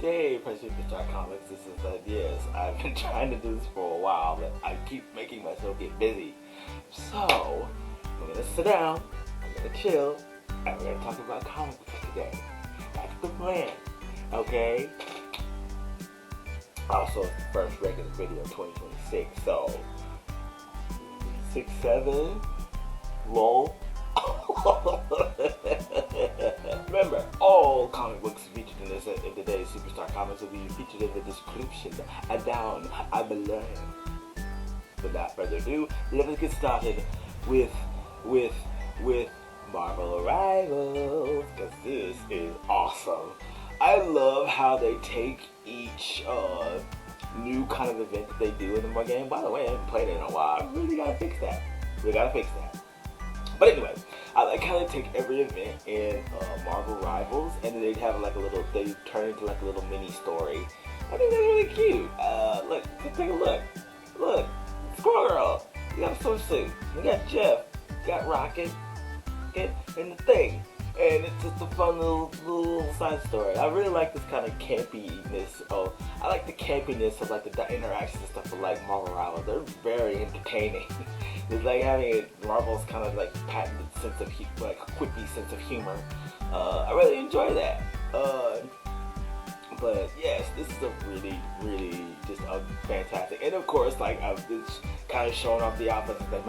Hey, Superstar Comics, this is Ideas. I've been trying to do this for a while, but I keep making myself get busy. So, we're gonna sit down, I'm gonna chill, and we're gonna talk about comic books today. That's the plan, okay? Also, it's the first regular video of 2026, so 6-7, lol. Remember, all comic books featured in today's Superstar Comics will be featured in the description down below. Without further ado, let us get started with Marvel Arrivals, because this is awesome. I love how they take each new kind of event that they do in the game. By the way, I haven't played it in a while. I really gotta fix that. But anyway, I like how they take every event in Marvel Rivals, and then they'd have like they turn into like a little mini story. I think that's really cute. Look, take a look. Look, Squirrel Girl, you got a swimsuit. You got Jeff, you got Rocket, okay, and the Thing. And it's just a fun little side story. I really like this kind of campiness. I like the campiness of like the interactions and stuff with like Marvel Rivals. They're very entertaining. It's like having Marvel's kind of like patented sense of like quippy sense of humor. I really enjoy that. But yes, this is a really just a fantastic. And of course, like it's kind of showing off the outfits that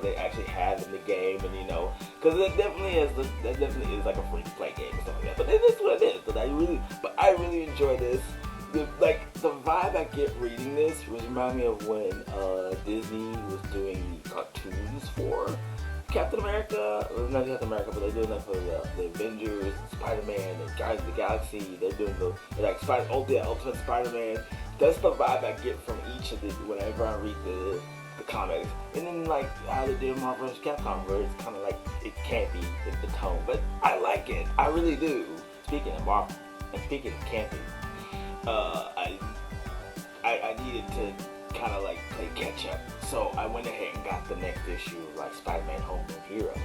they actually have in the game, and you know, because that definitely is like a free to play game and stuff like that. But it is what it is. But I really enjoy this. The vibe I get reading this remind me of when Disney was doing cartoons for Captain America. Well, not Captain America, but they're doing that for the Avengers, Spiderman, and Guardians of the Galaxy. They're doing Ultimate Spider-Man. That's the vibe I get from each of these whenever I read the comics. And then like how they do Marvel vs. Capcom, where it's kind of like it can't be the tone, but I like it. I really do. Speaking of Marvel and speaking of campy. I needed to kind of like play catch up, so I went ahead and got the next issue of like Spider-Man Homeroom Heroes.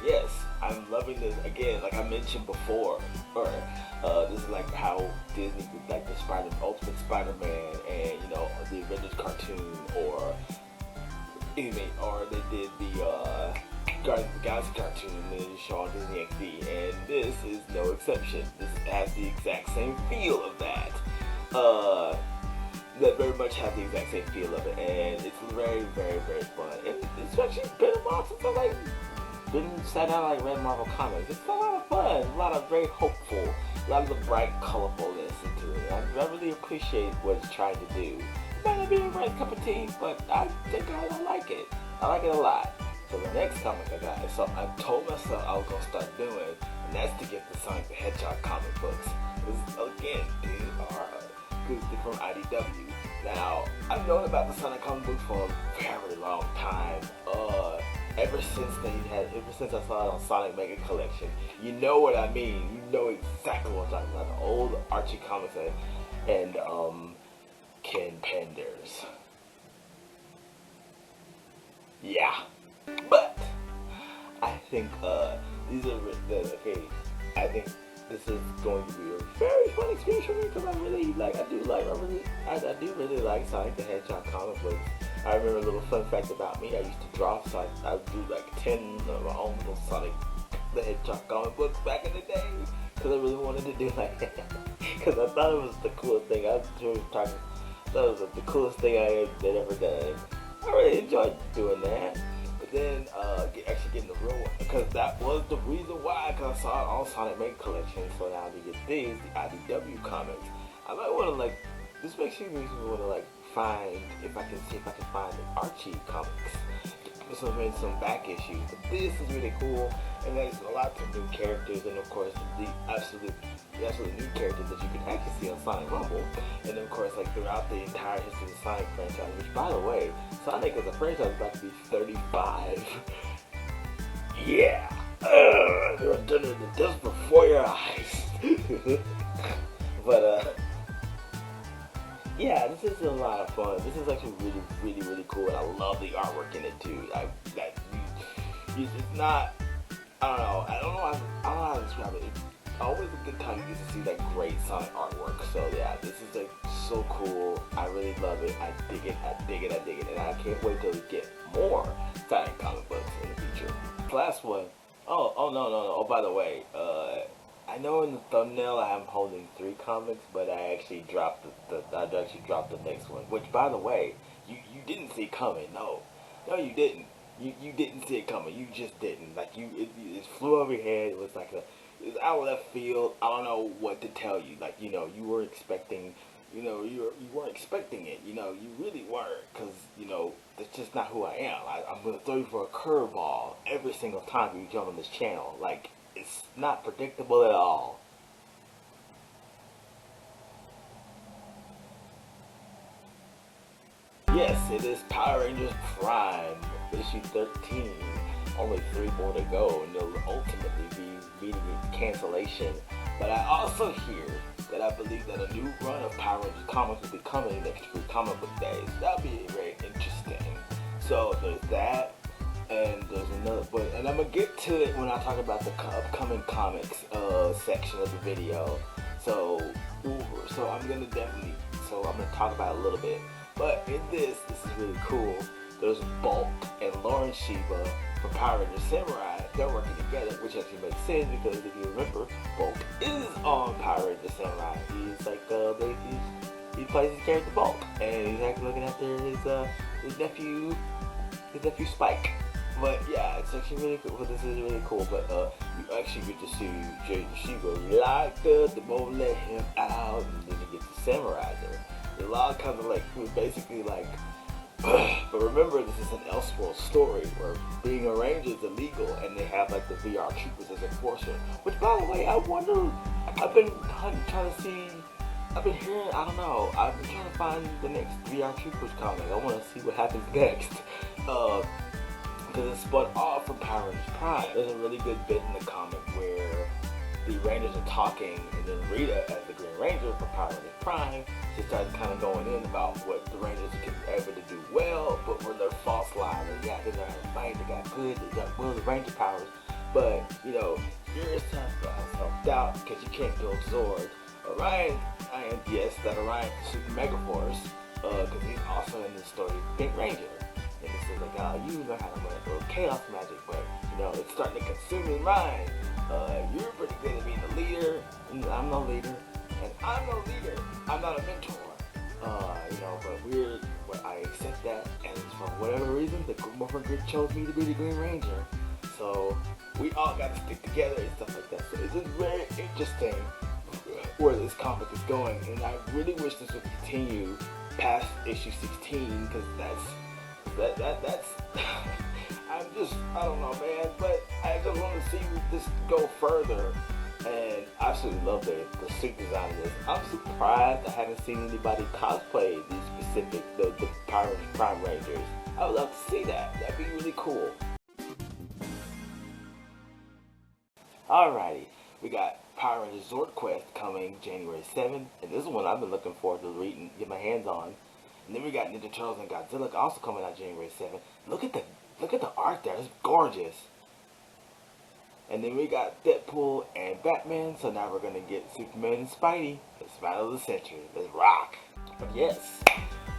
Yes, I'm loving this again. Like I mentioned before, this is like how Disney did like the Ultimate Spider-Man and you know the Avengers cartoon, or they did the Guardians of the Galaxy cartoon and then show on Disney XD, and this is no exception. This has the exact same feel of that. That very much have the exact same feel of it, and it's very fun. And it's actually been a while since I sat down and read Marvel Comics. It's a lot of fun, a lot of very hopeful, a lot of the bright colorfulness into it. I really appreciate what it's trying to do. It might not be a right cup of tea, but I think I like it. I like it a lot. So the next comic I got is something I told myself I was going to start doing, and that's to get the Sonic the Hedgehog comic books. Because again, these are from IDW. Now, I've known about the Sonic comic book for a very long time. Ever since I saw it on Sonic Mega Collection. You know what I mean. You know exactly what I'm talking about. The old Archie comics and Ken Penders. Yeah. But I think these are okay. I think this is going to be a very fun experience for me because I do really like Sonic the Hedgehog comic books. I remember a little fun fact about me. I used to draw, so I would do like 10 of my own little Sonic the Hedgehog comic books back in the day because I really wanted to do like that because I thought it was the coolest thing. I thought it was the coolest thing I had ever done. I really enjoyed doing that. But then actually getting the real one, because that was the reason why, because I saw it on Sonic Mega Collection. So now to get these, the IDW Comics, I might want to this makes me want to find if I can find the Archie comics, some back issues. But this is really cool, and there's a lot of new characters, and of course the absolute new characters that you can actually see on Sonic Rumble, and then of course throughout the entire history of the Sonic franchise, which by the way, Sonic as a franchise is about to be 35. Yeah, they're done it just before your eyes. But yeah, this is a lot of fun. This is actually really cool, and I love the artwork in it too. It's not, I don't know how to describe it. always a good time to get to see like great Sonic artwork. So yeah, this is like so cool. I really love it. I dig it. I dig it. I dig it. And I can't wait till we get more Sonic comic books in the future. Last one. Oh no. Oh, by the way, I know in the thumbnail I'm holding 3 comics, but I actually dropped the next one. Which, by the way, you didn't see coming. No, you didn't. You didn't see it coming. You just didn't. Like it flew over your head. It was like it was out of left field. I don't know what to tell you. Like, you know, you were expecting. You know, you weren't expecting it. You know, you really weren't, because, you know, that's just not who I am. I'm gonna throw you for a curveball every single time you jump on this channel. Like, it's not predictable at all. Yes, it is Power Rangers Prime, issue 13. Only 3 more to go, and they'll ultimately be meeting its cancellation. But I also hear that I believe that a new run of Power Rangers comics will be coming next few comic book days. That'll be very interesting. So there's that, and there's another. And I'm gonna get to it when I talk about the upcoming comics section of the video. So I'm gonna talk about it a little bit. But in this is really cool. There's Bulk and Lauren Shiba from Power Rangers Samurai. They're working together, which actually makes sense because if you remember, Bulk is on Power Rangers Samurai. He's like he plays his character Bulk, and he's actually looking after his nephew Spike. But yeah, it's actually really cool. This is really cool. But you actually get to see Jaden Shiba locked up. They won't let him out, and then he gets the Samurai there. There's a lot of kind of like basically like. But remember, this is an Elseworld story where being a ranger is illegal, and they have like the VR troopers as enforcers. Which, by the way, I wonder. I've been trying to see. I've been hearing. I don't know. I've been trying to find the next VR troopers comic. I want to see what happens next. Because it's spun off from Power Rangers Prime. There's a really good bit in the comic where the Rangers are talking, and then Rita, as the Green Ranger from Power Rangers Prime, she starts kind of going in about what the Rangers can be able to do well, but when they're false lies, they got to fight, they got good, they got the Ranger powers. But, you know, you're self-doubt because you can't build Zord. Orion, that Orion Super Mega Force, because he's also in this story, Pink Ranger. And this is like, you know how to run a little chaos magic, but, you know, it's starting to consume his mind. You're pretty good at being a leader, and I'm no leader, and I'm no leader. I'm not a mentor. You know, but I accept that, and for whatever reason, the Morphin Grid chose me to be the Green Ranger. So we all got to stick together and stuff like that. So it's just very interesting where this comic is going, and I really wish this would continue past issue 16, because that's I don't know, man, but I just want to see this go further, and I absolutely love the suit design of this. I'm surprised I haven't seen anybody cosplay these specific, the Power Rangers Prime Rangers. I would love to see that. That'd be really cool. Alrighty, we got Power Rangers Zord Quest coming January 7th, and this is one I've been looking forward to reading, get my hands on. And then we got Ninja Turtles and Godzilla also coming out January 7th. Look at the art there, it's gorgeous. And then we got Deadpool and Batman, so now we're gonna get Superman and Spidey. It's Battle of the Century. Let's rock. But yes,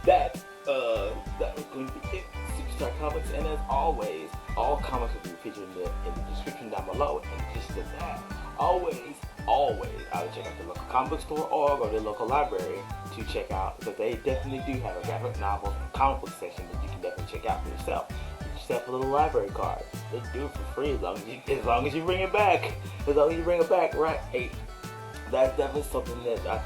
that was going to be it. Superstar Comics, and as always, all comics will be featured in the description down below. And just to that, always, I would check out the local comic book store or go to the local library to check out, because they definitely do have a graphic novels and comic book section that you can definitely check out for yourself. Get yourself a little library card. They do it for free as long as you bring it back. As long as you bring it back, right? Hey, that's definitely something that I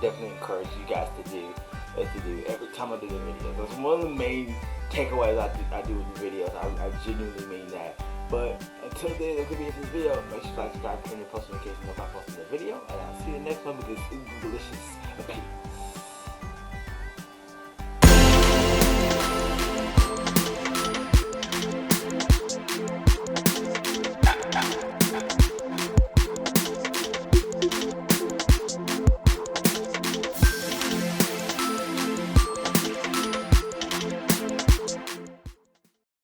definitely encourage you guys to do. Every time I do the videos. That's one of the main takeaways I do with the videos. I genuinely mean that. But until then, it could be in this video. Make sure you like, subscribe, turn your post notifications if I post a video. And I'll see you in the next one, because it's delicious. Peace.